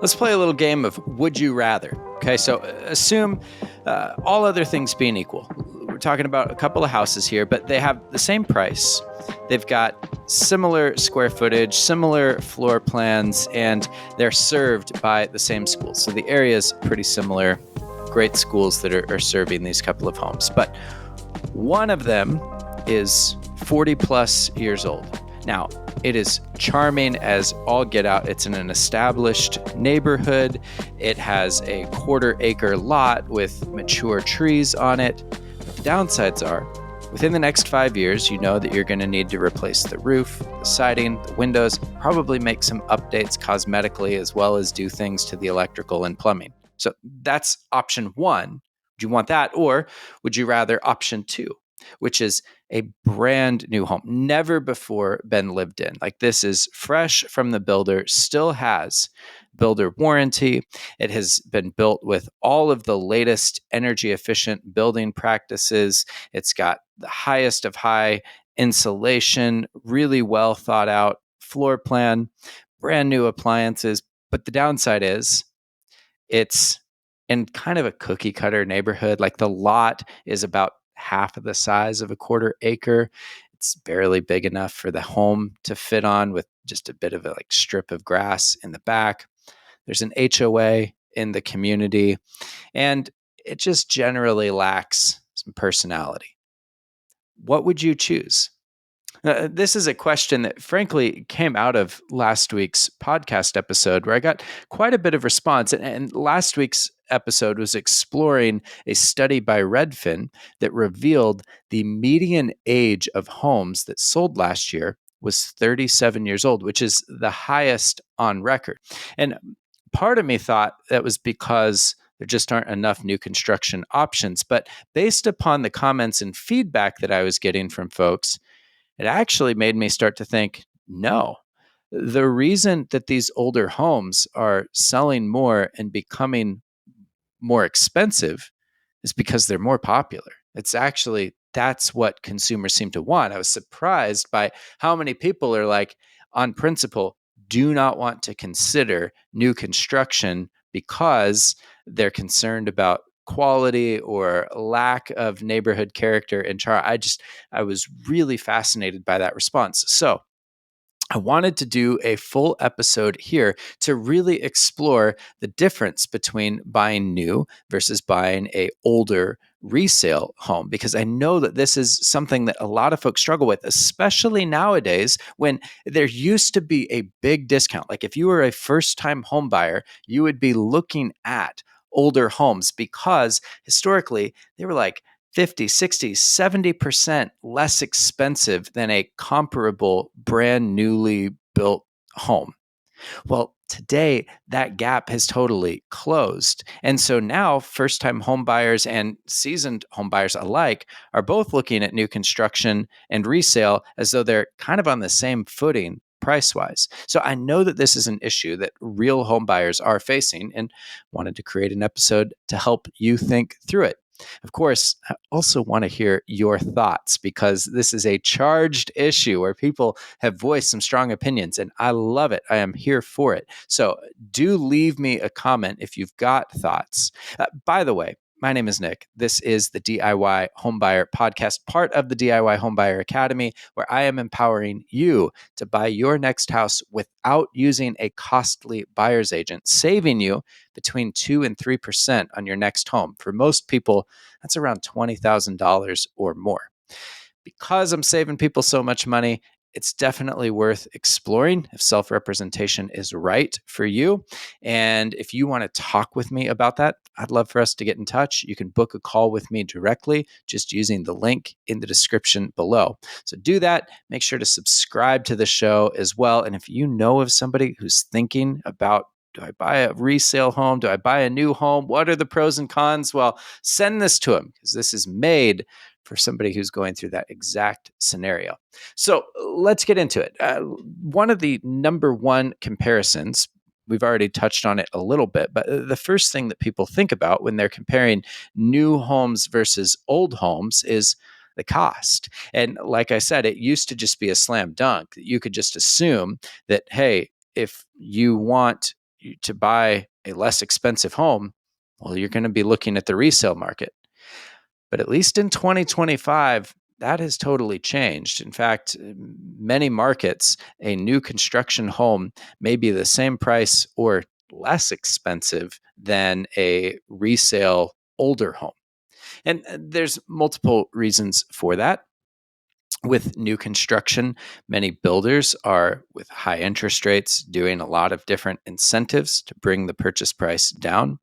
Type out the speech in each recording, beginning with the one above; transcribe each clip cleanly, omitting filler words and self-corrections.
Let's play a little game of Would You Rather. Okay, so assume all other things being equal. We're talking about a couple of houses here, but they have the same price. They've got similar square footage, similar floor plans, and they're served by the same schools. So the area is pretty similar. Great schools that are serving these couple of homes. But one of them is 40 plus years old. Now, it is charming as all get out. It's in an established neighborhood. It has a 1/4 acre lot with mature trees on it. But the downsides are, within the next 5 years, you know that you're going to need to replace the roof, the siding, the windows, probably make some updates cosmetically, as well as do things to the electrical and plumbing. So that's option one. Would you want that? Or would you rather option two, which is a brand new home, never before been lived in? Like, this is fresh from the builder, still has builder warranty. It has been built with all of the latest energy efficient building practices. It's got the highest of high insulation, really well thought out floor plan, brand new appliances. But the downside is it's in kind of a cookie cutter neighborhood. Like, the lot is about half of the size of a 1/4 acre. It's barely big enough for the home to fit on, with just a bit of a strip of grass in the back. There's an HOA in the community, and it just generally lacks some personality. What would you choose? This is a question that frankly came out of last week's podcast episode, where I got quite a bit of response. And last week's episode was exploring a study by Redfin that revealed the median age of homes that sold last year was 37 years old, which is the highest on record. And part of me thought that was because there just aren't enough new construction options. But based upon the comments and feedback that I was getting from folks, it actually made me start to think, no, the reason that these older homes are selling more and becoming more expensive is because they're more popular. It's actually, that's what consumers seem to want. I was surprised by how many people are like, on principle, do not want to consider new construction because they're concerned about quality or lack of neighborhood character and charm. I was really fascinated by that response. So I wanted to do a full episode here to really explore the difference between buying new versus buying a older resale home, because I know that this is something that a lot of folks struggle with, especially nowadays when there used to be a big discount. Like, if you were a first-time home buyer, you would be looking at older homes because historically they were like 50, 60, 70% less expensive than a comparable brand newly built home. Well, today that gap has totally closed. And so now first-time home buyers and seasoned home buyers alike are both looking at new construction and resale as though they're kind of on the same footing price-wise. So I know that this is an issue that real home buyers are facing, and wanted to create an episode to help you think through it. Of course, I also want to hear your thoughts, because this is a charged issue where people have voiced some strong opinions, and I love it. I am here for it. So do leave me a comment if you've got thoughts. By the way, my name is Nick. This is the DIY Homebuyer Podcast, part of the DIY Homebuyer Academy, where I am empowering you to buy your next house without using a costly buyer's agent, saving you between 2 and 3% on your next home. For most people, that's around $20,000 or more. Because I'm saving people so much money, it's definitely worth exploring if self-representation is right for you. And if you want to talk with me about that, I'd love for us to get in touch. You can book a call with me directly just using the link in the description below. So do that. Make sure to subscribe to the show as well. And if you know of somebody who's thinking about, do I buy a resale home? Do I buy a new home? What are the pros and cons? Well, send this to them, because this is made for somebody who's going through that exact scenario. So let's get into it. One of the number one comparisons, we've already touched on it a little bit, but the first thing that people think about when they're comparing new homes versus old homes is the cost. And like I said, it used to just be a slam dunk. You could just assume that, hey, if you want to buy a less expensive home, well, you're going to be looking at the resale market. But at least in 2025, that has totally changed. In fact, many markets, a new construction home may be the same price or less expensive than a resale older home. And there's multiple reasons for that. With new construction, many builders are, with high interest rates, doing a lot of different incentives to bring the purchase price down.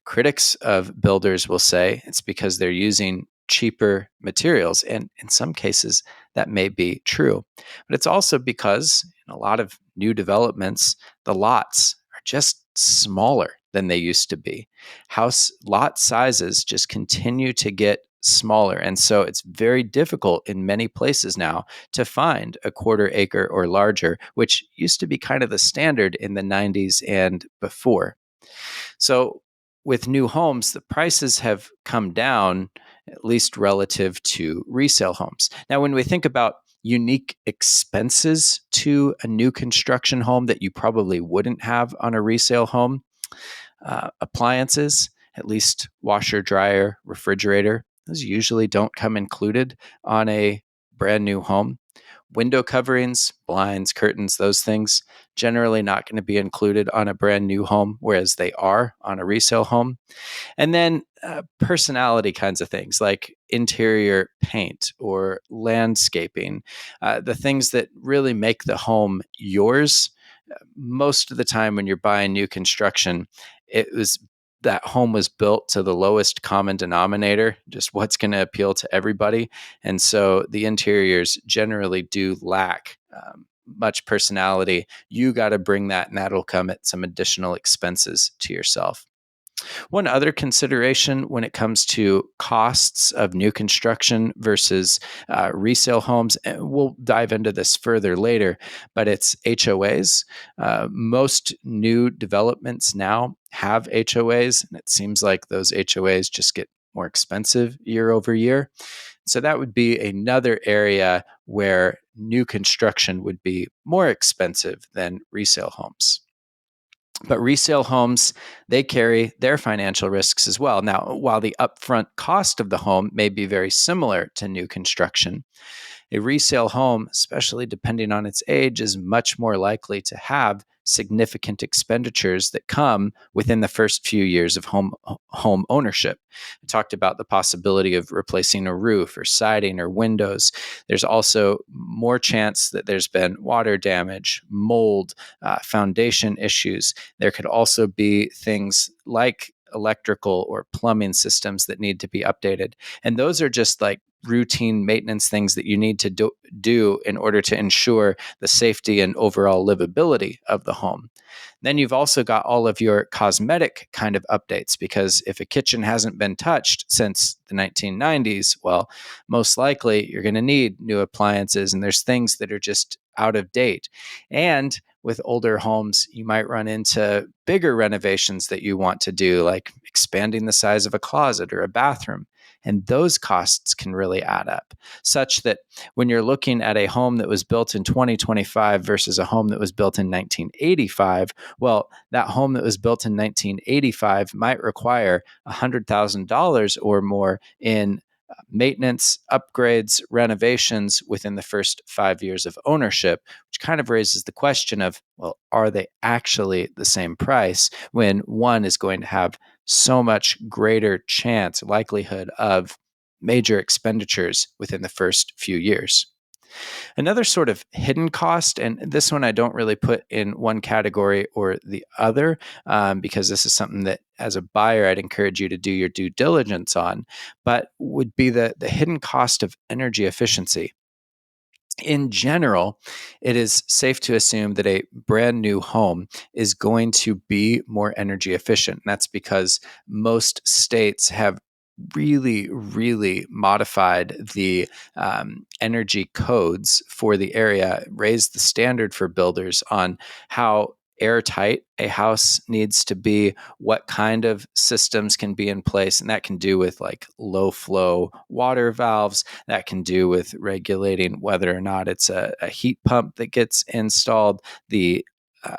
Critics of builders will say it's because they're using cheaper materials. And in some cases, that may be true. But it's also because in a lot of new developments, the lots are just smaller than they used to be. House lot sizes just continue to get smaller. And so it's very difficult in many places now to find a quarter acre or larger, which used to be kind of the standard in the 90s and before. So, with new homes, the prices have come down, at least relative to resale homes. Now, when we think about unique expenses to a new construction home that you probably wouldn't have on a resale home, appliances, at least washer, dryer, refrigerator, those usually don't come included on a brand new home. Window coverings, blinds, curtains, those things generally not going to be included on a brand new home, whereas they are on a resale home. And then personality kinds of things like interior paint or landscaping, the things that really make the home yours. Most of the time when you're buying new construction, it was that home was built to the lowest common denominator, just what's going to appeal to everybody. And so the interiors generally do lack much personality. You got to bring that, and that'll come at some additional expenses to yourself. One other consideration when it comes to costs of new construction versus resale homes, and we'll dive into this further later, but it's HOAs. Most new developments now have HOAs, and it seems like those HOAs just get more expensive year over year. So that would be another area where new construction would be more expensive than resale homes. But resale homes, they carry their financial risks as well. Now, while the upfront cost of the home may be very similar to new construction, a resale home, especially depending on its age, is much more likely to have significant expenditures that come within the first few years of home ownership. I talked about the possibility of replacing a roof or siding or windows. There's also more chance that there's been water damage, mold, foundation issues. There could also be things like electrical or plumbing systems that need to be updated. And those are just like routine maintenance things that you need to do in order to ensure the safety and overall livability of the home. Then you've also got all of your cosmetic kind of updates, because if a kitchen hasn't been touched since the 1990s, well, most likely you're going to need new appliances, and there's things that are just out of date. And with older homes, you might run into bigger renovations that you want to do, like expanding the size of a closet or a bathroom. And those costs can really add up, such that when you're looking at a home that was built in 2025 versus a home that was built in 1985, well, that home that was built in 1985 might require $100,000 or more in maintenance, upgrades, renovations within the first 5 years of ownership, which kind of raises the question of, well, are they actually the same price when one is going to have so much greater chance, likelihood of major expenditures within the first few years? Another sort of hidden cost, and this one I don't really put in one category or the other, because this is something that as a buyer, I'd encourage you to do your due diligence on, but would be the hidden cost of energy efficiency. In general, it is safe to assume that a brand new home is going to be more energy efficient. And that's because most states have really modified the energy codes for the area, raised the standard for builders on how airtight a house needs to be, what kind of systems can be in place. And that can do with like low flow water valves, that can do with regulating whether or not it's a heat pump that gets installed, the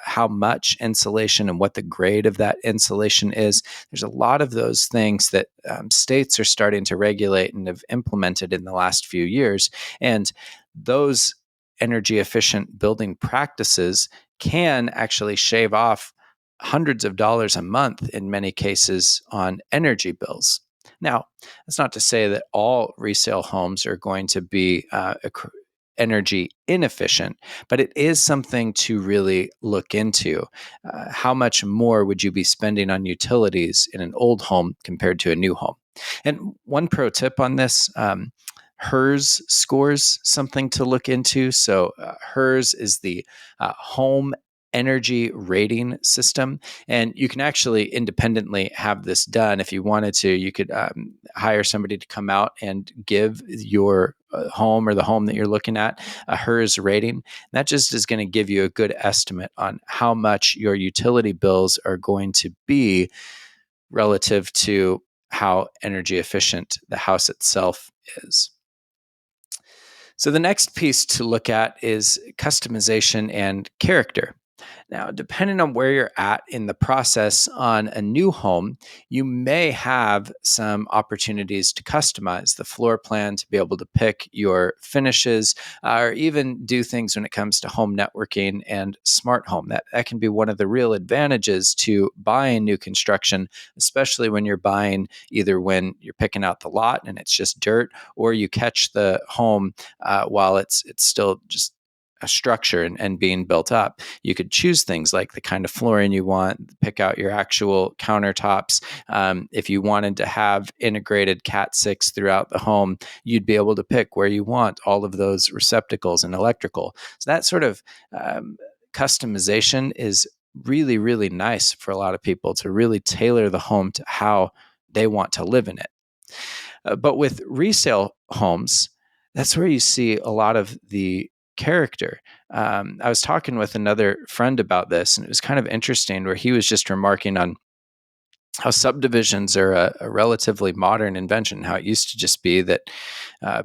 how much insulation and what the grade of that insulation is. There's a lot of those things that states are starting to regulate and have implemented in the last few years. And those energy efficient building practices can actually shave off hundreds of dollars a month in many cases on energy bills. Now, that's not to say that all resale homes are going to be energy inefficient, but it is something to really look into. How much more would you be spending on utilities in an old home compared to a new home? And one pro tip on this, HERS scores something to look into. So HERS is the Home Energy Rating System, and you can actually independently have this done. If you wanted to, you could hire somebody to come out and give your home or the home that you're looking at a HERS rating. And that just is going to give you a good estimate on how much your utility bills are going to be relative to how energy efficient the house itself is. So the next piece to look at is customization and character. Now, depending on where you're at in the process on a new home, you may have some opportunities to customize the floor plan to be able to pick your finishes or even do things when it comes to home networking and smart home. That can be one of the real advantages to buying new construction, especially when you're buying either when you're picking out the lot and it's just dirt, or you catch the home while it's still just a structure and being built up. You could choose things like the kind of flooring you want, pick out your actual countertops. If you wanted to have integrated Cat 6 throughout the home, you'd be able to pick where you want all of those receptacles and electrical. So that sort of customization is really, really nice for a lot of people to really tailor the home to how they want to live in it. But with resale homes, that's where you see a lot of the character. I was talking with another friend about this, and it was kind of interesting where he was just remarking on how subdivisions are a relatively modern invention, how it used to just be that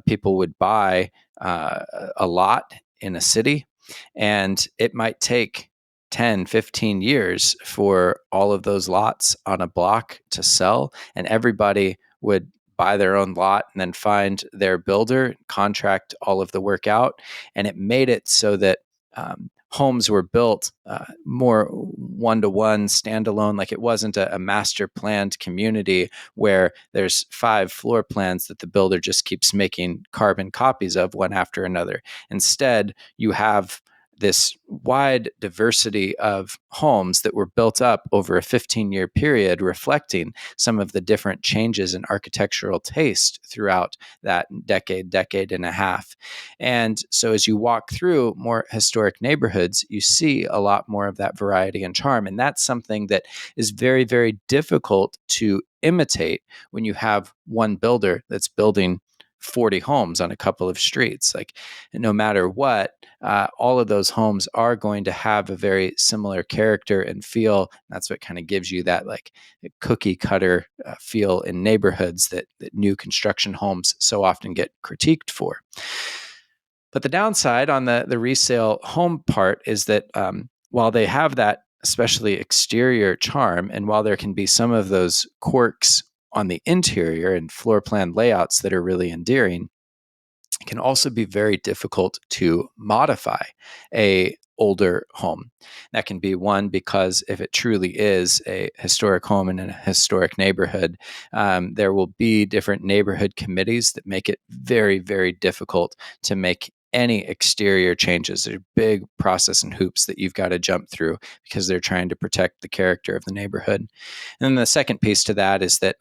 people would buy a lot in a city, and it might take 10, 15 years for all of those lots on a block to sell, and everybody would buy their own lot and then find their builder, contract all of the work out. And it made it so that homes were built more one-to-one, standalone, like it wasn't a master planned community where there's 5 floor plans that the builder just keeps making carbon copies of one after another. Instead, you have this wide diversity of homes that were built up over a 15-year period, reflecting some of the different changes in architectural taste throughout that decade and a half. And so as you walk through more historic neighborhoods, you see a lot more of that variety and charm. And that's something that is very, very difficult to imitate when you have one builder that's building 40 homes on a couple of streets. Like, no matter what, all of those homes are going to have a very similar character and feel. That's what kind of gives you that like cookie cutter feel in neighborhoods that new construction homes so often get critiqued for. But the downside on the resale home part is that while they have that especially exterior charm, and while there can be some of those quirks on the interior and floor plan layouts that are really endearing, it can also be very difficult to modify a older home. That can be one because if it truly is a historic home in a historic neighborhood, there will be different neighborhood committees that make it very, very difficult to make any exterior changes. There are big process and hoops that you've got to jump through because they're trying to protect the character of the neighborhood. And then the second piece to that is that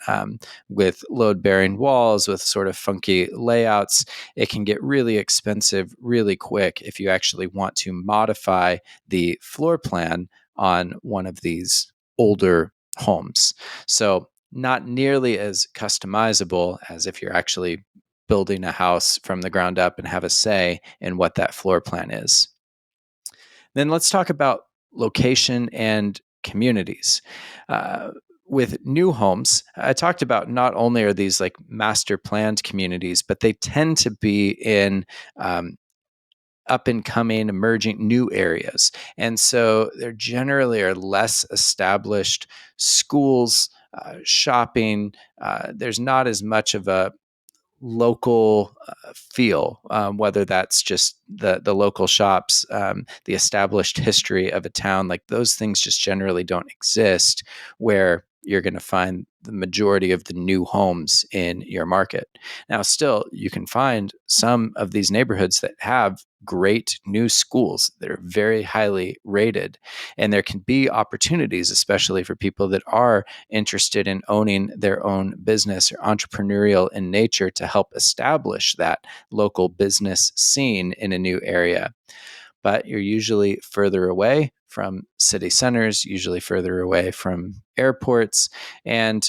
with load-bearing walls, with sort of funky layouts, it can get really expensive really quick if you actually want to modify the floor plan on one of these older homes. So not nearly as customizable as if you're actually building a house from the ground up and have a say in what that floor plan is. Then let's talk about location and communities. With new homes, I talked about not only are these like master planned communities, but they tend to be in up and coming, emerging new areas. And so there generally are less established schools, shopping. There's not as much of a local feel, whether that's just the local shops, the established history of a town. Like those things just generally don't exist where you're going to find the majority of the new homes in your market. Now, still, you can find some of these neighborhoods that have great new schools that are very highly rated. And there can be opportunities, especially for people that are interested in owning their own business or entrepreneurial in nature, to help establish that local business scene in a new area. But you're usually further away from city centers, usually further away from airports, and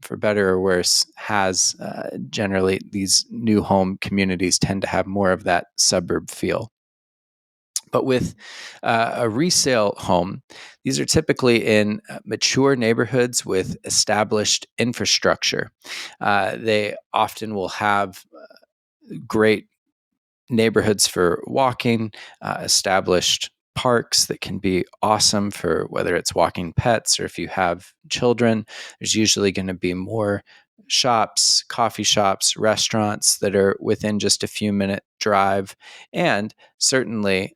for better or worse, has generally these new home communities tend to have more of that suburb feel. But with a resale home, these are typically in mature neighborhoods with established infrastructure. They often will have great neighborhoods for walking, established parks that can be awesome for whether it's walking pets or if you have children. There's usually going to be more shops, coffee shops, restaurants that are within just a few minute drive. And certainly,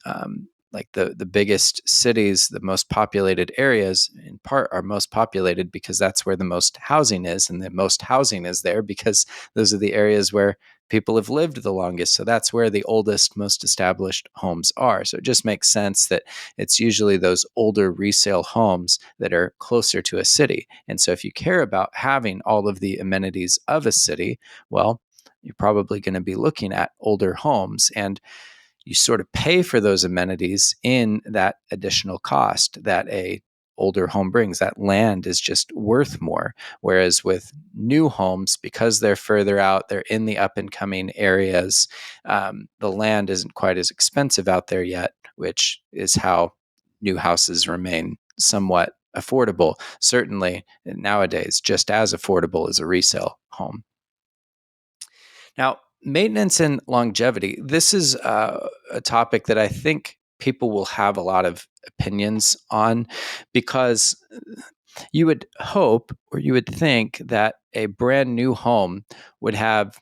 like the biggest cities, the most populated areas, in part are most populated because that's where the most housing is, and the most housing is there because those are the areas where people have lived the longest. So that's where the oldest, most established homes are. So it just makes sense that it's usually those older resale homes that are closer to a city. And so if you care about having all of the amenities of a city, well, you're probably going to be looking at older homes. And you sort of pay for those amenities in that additional cost that a older home brings. That land is just worth more. Whereas with new homes, because they're further out, they're in the up and coming areas, the land isn't quite as expensive out there yet, which is how new houses remain somewhat affordable. Certainly nowadays, just as affordable as a resale home. Now, maintenance and longevity, this is a topic that I think people will have a lot of opinions on, because you would hope or you would think that a brand new home would have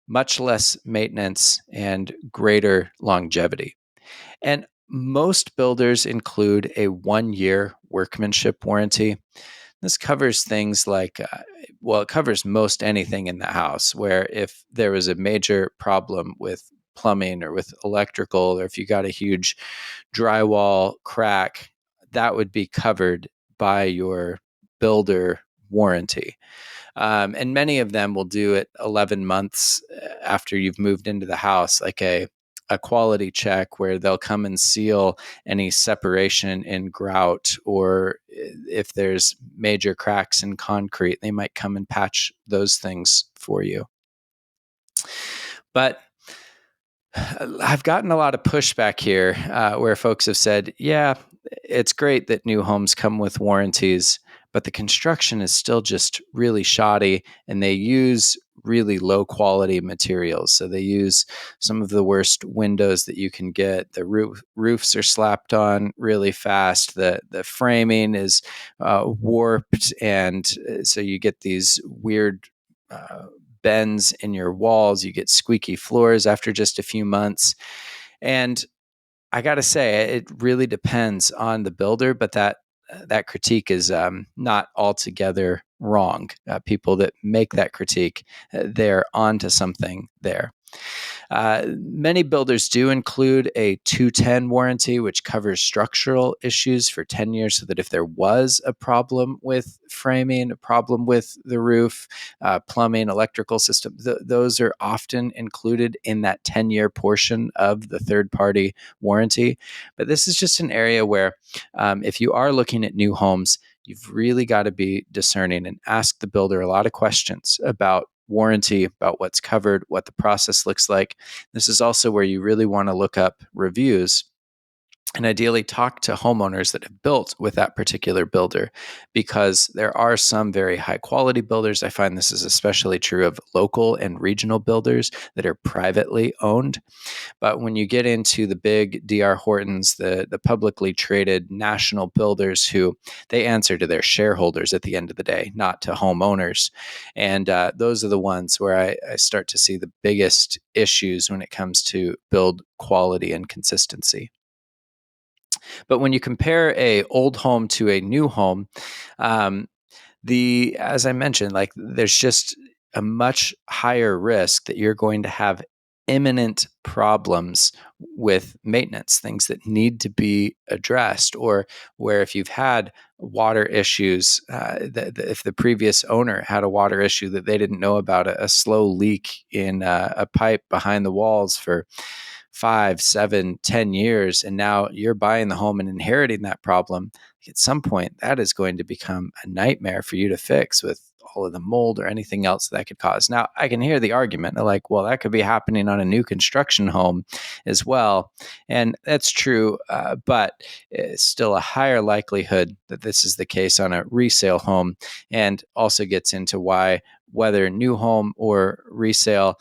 much less maintenance and greater longevity. And most builders include a 1 year workmanship warranty. This covers things like, it covers most anything in the house, where if there was a major problem with plumbing or with electrical, or if you got a huge drywall crack, that would be covered by your builder warranty. And many of them will do it 11 months after you've moved into the house, like a quality check where they'll come and seal any separation in grout, or if there's major cracks in concrete, they might come and patch those things for you. But I've gotten a lot of pushback here where folks have said, yeah, it's great that new homes come with warranties, but the construction is still just really shoddy, and they use really low quality materials. So they use some of the worst windows that you can get. The roofs are slapped on really fast. The framing is warped, and so you get these weird bends in your walls. You get squeaky floors after just a few months. And I got to say, it really depends on the builder, but that critique is not altogether wrong. People that make that critique, they're onto something there. Many builders do include a 210 warranty, which covers structural issues for 10 years, so that if there was a problem with framing, a problem with the roof, plumbing, electrical system, those are often included in that 10-year portion of the third-party warranty. But this is just an area where if you are looking at new homes, you've really got to be discerning and ask the builder a lot of questions about warranty, about what's covered, what the process looks like. This is also where you really want to look up reviews, And ideally talk to homeowners that have built with that particular builder, because there are some very high quality builders. I find this is especially true of local and regional builders that are privately owned. But when you get into the big DR Hortons, the publicly traded national builders, who they answer to their shareholders at the end of the day, not to homeowners. And those are the ones where I start to see the biggest issues when it comes to build quality and consistency. But when you compare a old home to a new home, um, as I mentioned, like there's just a much higher risk that you're going to have imminent problems with maintenance, things that need to be addressed, or where if you've had water issues, if the previous owner had a water issue that they didn't know about, a slow leak in a pipe behind the walls for 5, 7, 10 years, and now you're buying the home and inheriting that problem, at some point that is going to become a nightmare for you to fix with all of the mold or anything else that could cause. Now, I can hear the argument like, well, that could be happening on a new construction home as well. And that's true, but it's still a higher likelihood that this is the case on a resale home, and also gets into why, whether new home or resale,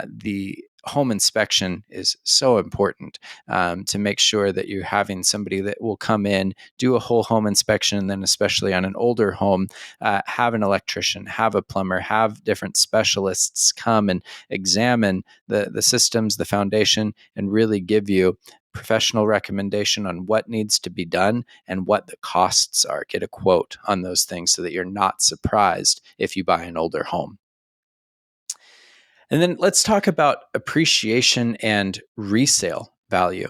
the home inspection is so important, to make sure that you're having somebody that will come in, do a whole home inspection, and then especially on an older home, have an electrician, have a plumber, have different specialists come and examine the systems, the foundation, and really give you professional recommendation on what needs to be done and what the costs are. Get a quote on those things so that you're not surprised if you buy an older home. And then let's talk about appreciation and resale value,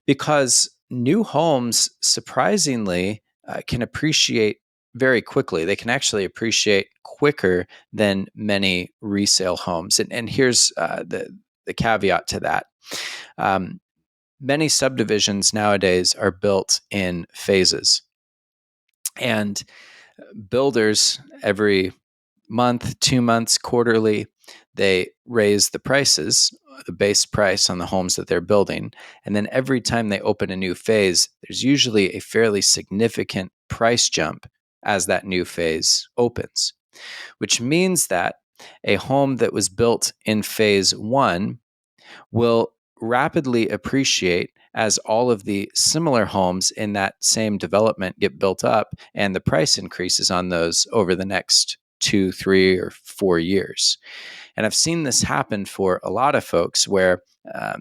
because new homes surprisingly can appreciate very quickly. They can actually appreciate quicker than many resale homes. And here's the caveat to that. Um, Many subdivisions nowadays are built in phases, and builders every month, 2 months, quarterly, they raise the prices, the base price on the homes that they're building. And then every time they open a new phase, there's usually a fairly significant price jump as that new phase opens, which means that a home that was built in phase one will rapidly appreciate as all of the similar homes in that same development get built up and the price increases on those over the next 2, 3, or 4 years. And I've seen this happen for a lot of folks where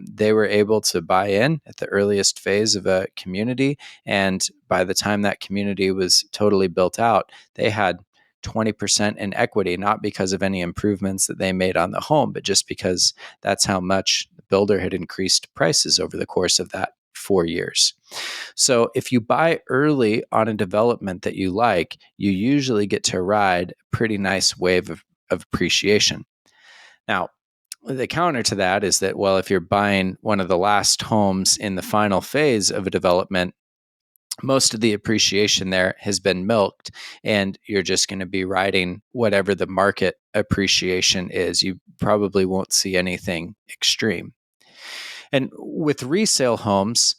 they were able to buy in at the earliest phase of a community. And by the time that community was totally built out, they had 20% in equity, not because of any improvements that they made on the home, but just because that's how much the builder had increased prices over the course of that 4 years. So if you buy early on a development that you like, you usually get to ride a pretty nice wave of appreciation. Now, the counter to that is that, well, if you're buying one of the last homes in the final phase of a development, most of the appreciation there has been milked, and you're just going to be riding whatever the market appreciation is. You probably won't see anything extreme. And with resale homes,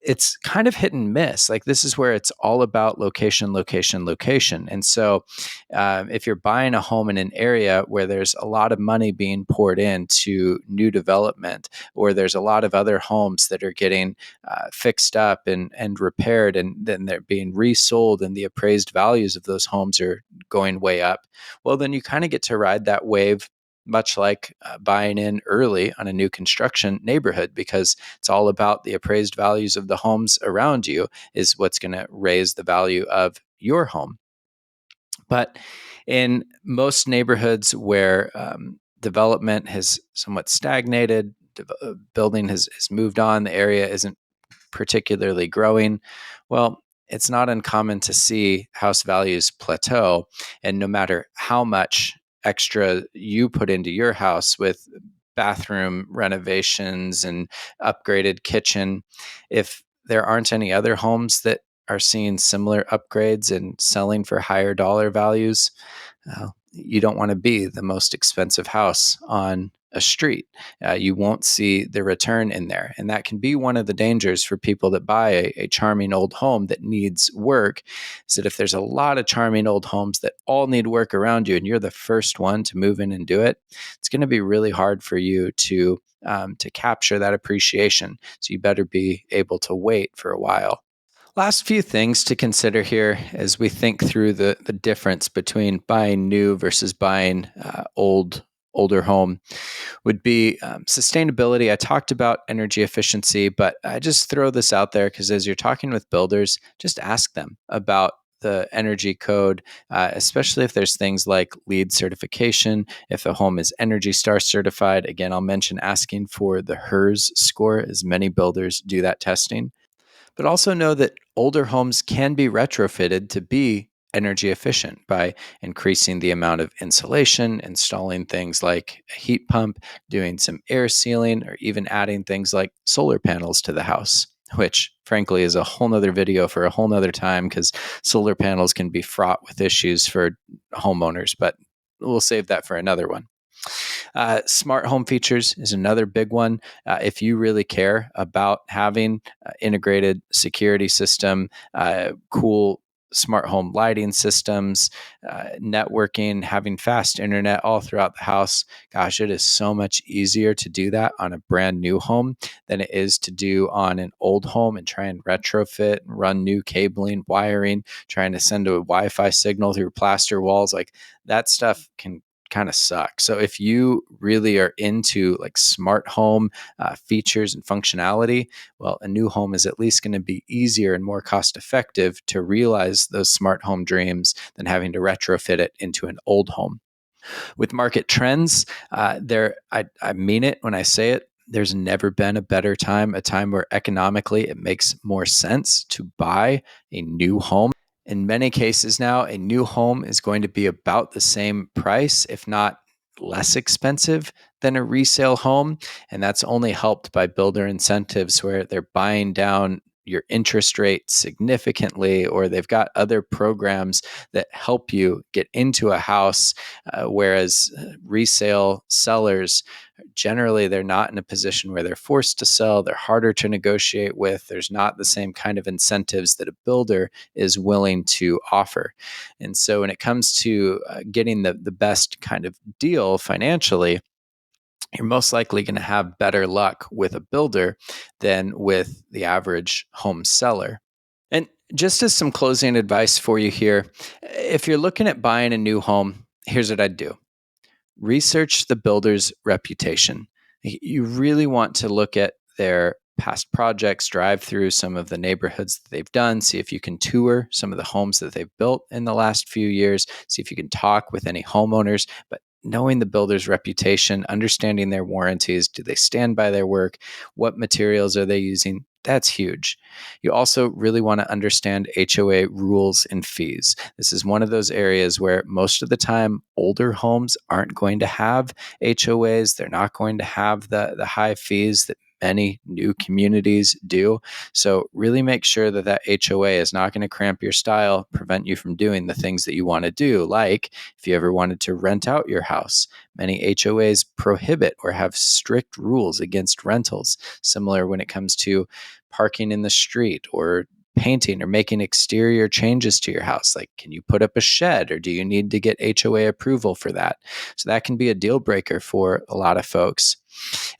it's kind of hit and miss. Like, this is where it's all about location, location, location. And so if you're buying a home in an area where there's a lot of money being poured into new development, or there's a lot of other homes that are getting fixed up and repaired, and then they're being resold and the appraised values of those homes are going way up, well, then you kind of get to ride that wave, much like buying in early on a new construction neighborhood, because it's all about the appraised values of the homes around you is what's going to raise the value of your home. But in most neighborhoods where development has somewhat stagnated, building has moved on, the area isn't particularly growing, well, it's not uncommon to see house values plateau. And no matter how much extra you put into your house with bathroom renovations and upgraded kitchen, if there aren't any other homes that are seeing similar upgrades and selling for higher dollar values, you don't want to be the most expensive house on a street. You won't see the return in there. And that can be one of the dangers for people that buy a charming old home that needs work, is that if there's a lot of charming old homes that all need work around you and you're the first one to move in and do it, it's going to be really hard for you to capture that appreciation. So you better be able to wait for a while. Last few things to consider here as we think through the difference between buying new versus buying older home would be sustainability. I talked about energy efficiency, but I just throw this out there because as you're talking with builders, just ask them about the energy code, especially if there's things like LEED certification. If a home is Energy Star certified, again, I'll mention asking for the HERS score, as many builders do that testing. But also know that older homes can be retrofitted to be energy efficient by increasing the amount of insulation, installing things like a heat pump, doing some air sealing, or even adding things like solar panels to the house, which frankly is a whole nother video for a whole nother time because solar panels can be fraught with issues for homeowners, but we'll save that for another one. Smart home features is another big one. If you really care about having integrated security system, cool smart home lighting systems, networking, having fast internet all throughout the house, gosh, it is so much easier to do that on a brand new home than it is to do on an old home and try and retrofit and run new cabling, wiring, trying to send a Wi-Fi signal through plaster walls. Like that stuff can kind of suck. So if you really are into like smart home features and functionality, well, a new home is at least going to be easier and more cost effective to realize those smart home dreams than having to retrofit it into an old home. With market trends, I mean it when I say it. There's never been a better time, a time where economically it makes more sense to buy a new home. In many cases now, a new home is going to be about the same price, if not less expensive than a resale home. And that's only helped by builder incentives where they're buying down your interest rate significantly, or they've got other programs that help you get into a house. Whereas resale sellers, generally, they're not in a position where they're forced to sell. They're harder to negotiate with. There's not the same kind of incentives that a builder is willing to offer. And so when it comes to getting the best kind of deal financially, you're most likely going to have better luck with a builder than with the average home seller. And just as some closing advice for you here, if you're looking at buying a new home, here's what I'd do. Research the builder's reputation. You really want to look at their past projects, drive through some of the neighborhoods that they've done, see if you can tour some of the homes that they've built in the last few years, see if you can talk with any homeowners. But knowing the builder's reputation, understanding their warranties, do they stand by their work, what materials are they using? That's huge. You also really want to understand HOA rules and fees. This is one of those areas where most of the time older homes aren't going to have HOAs. They're not going to have the high fees that many new communities do. So really make sure that that HOA is not going to cramp your style, prevent you from doing the things that you want to do. Like if you ever wanted to rent out your house, many HOAs prohibit or have strict rules against rentals. Similar when it comes to parking in the street or painting or making exterior changes to your house. Like, can you put up a shed or do you need to get HOA approval for that? So that can be a deal breaker for a lot of folks.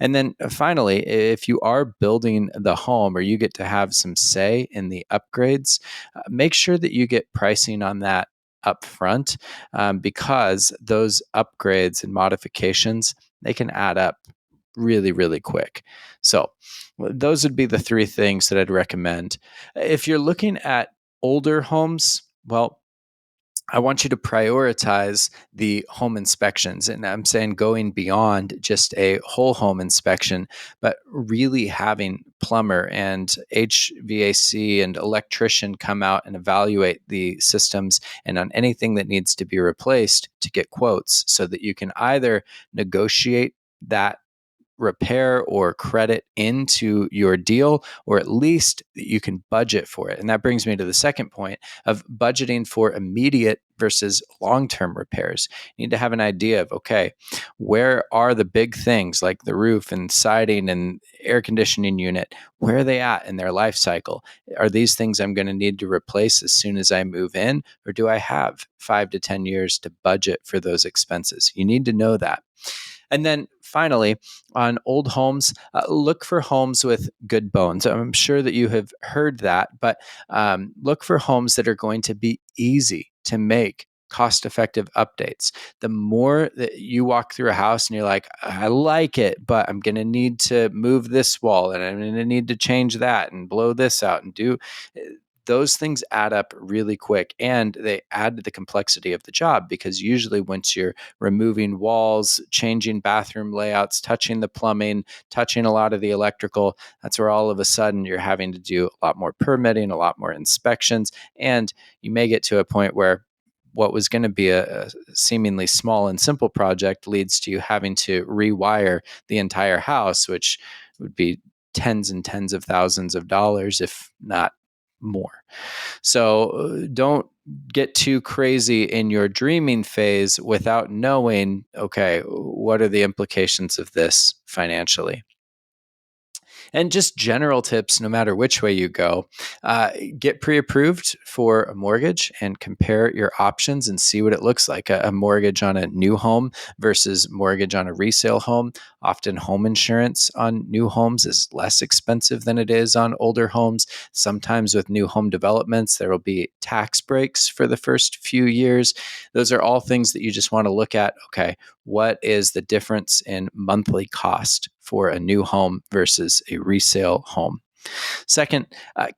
And then finally, if you are building the home or you get to have some say in the upgrades, make sure that you get pricing on that up front, because those upgrades and modifications, they can add up really, really quick. So those would be the three things that I'd recommend. If you're looking at older homes, well, I want you to prioritize the home inspections. And I'm saying going beyond just a whole home inspection, but really having plumber and HVAC and electrician come out and evaluate the systems and on anything that needs to be replaced to get quotes so that you can either negotiate that repair or credit into your deal, or at least you can budget for it. And that brings me to the second point of budgeting for immediate versus long-term repairs. You need to have an idea of, okay, where are the big things like the roof and siding and air conditioning unit? Where are they at in their life cycle? Are these things I'm going to need to replace as soon as I move in? Or do I have 5 to 10 years to budget for those expenses? You need to know that. And then finally, on old homes, look for homes with good bones. I'm sure that you have heard that, but look for homes that are going to be easy to make cost effective updates. The more that you walk through a house and you're like, I like it, but I'm going to need to move this wall and I'm going to need to change that and blow this out and do those things add up really quick, and they add to the complexity of the job, because usually once you're removing walls, changing bathroom layouts, touching the plumbing, touching a lot of the electrical, that's where all of a sudden you're having to do a lot more permitting, a lot more inspections, and you may get to a point where what was going to be a seemingly small and simple project leads to you having to rewire the entire house, which would be tens and tens of thousands of dollars, if not more. So don't get too crazy in your dreaming phase without knowing, okay, what are the implications of this financially? And just general tips, no matter which way you go, get pre-approved for a mortgage and compare your options and see what it looks like. A mortgage on a new home versus mortgage on a resale home. Often home insurance on new homes is less expensive than it is on older homes. Sometimes with new home developments, there will be tax breaks for the first few years. Those are all things that you just want to look at. Okay, what is the difference in monthly cost for a new home versus a resale home? Second,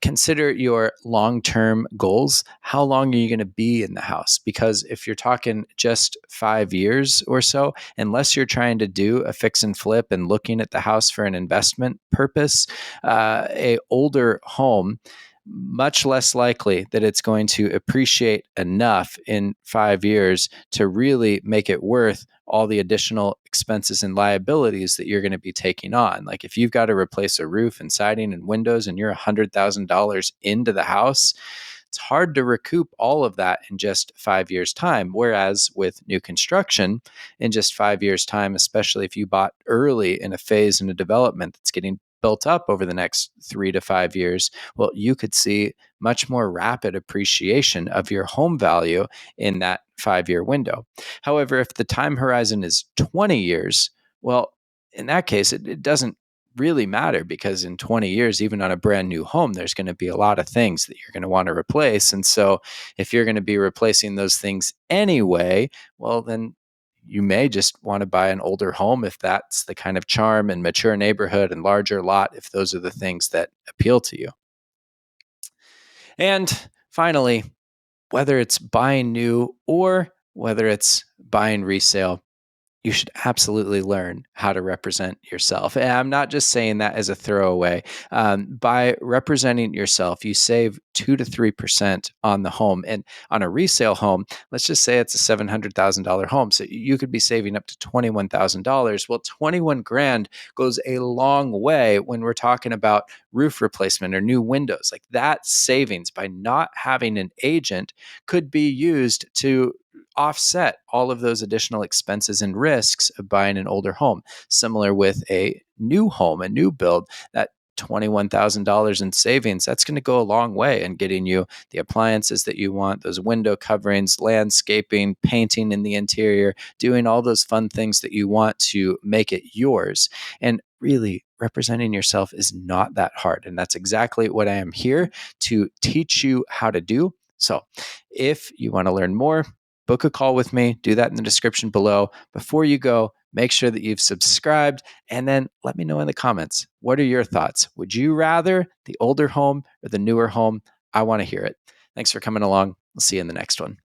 consider your long-term goals. How long are you going to be in the house? Because if you're talking just 5 years or so, unless you're trying to do a fix and flip and looking at the house for an investment purpose, a older home, much less likely that it's going to appreciate enough in 5 years to really make it worth all the additional expenses and liabilities that you're going to be taking on. Like if you've got to replace a roof and siding and windows and you're $100,000 into the house, it's hard to recoup all of that in just 5 years' time. Whereas with new construction, in just 5 years' time, especially if you bought early in a phase in a development that's getting built up over the next 3 to 5 years, well, you could see much more rapid appreciation of your home value in that 5 year window. However, if the time horizon is 20 years, well, in that case, it doesn't really matter, because in 20 years, even on a brand new home, there's going to be a lot of things that you're going to want to replace. And so if you're going to be replacing those things anyway, well, then you may just want to buy an older home if that's the kind of charm and mature neighborhood and larger lot, if those are the things that appeal to you. And finally, whether it's buying new or whether it's buying resale, you should absolutely learn how to represent yourself. And I'm not just saying that as a throwaway. By representing yourself, you save 2 to 3% on the home. And on a resale home, let's just say it's a $700,000 home. So you could be saving up to $21,000. Well, 21 grand goes a long way when we're talking about roof replacement or new windows. Like that savings by not having an agent could be used to offset all of those additional expenses and risks of buying an older home. Similar with a new home, a new build, that $21,000 in savings, that's going to go a long way in getting you the appliances that you want, those window coverings, landscaping, painting in the interior, doing all those fun things that you want to make it yours. And really, representing yourself is not that hard. And that's exactly what I am here to teach you how to do. So if you want to learn more, book a call with me. Do that in the description below. Before you go, make sure that you've subscribed, and then let me know in the comments. What are your thoughts? Would you rather the older home or the newer home? I want to hear it. Thanks for coming along. I'll see you in the next one.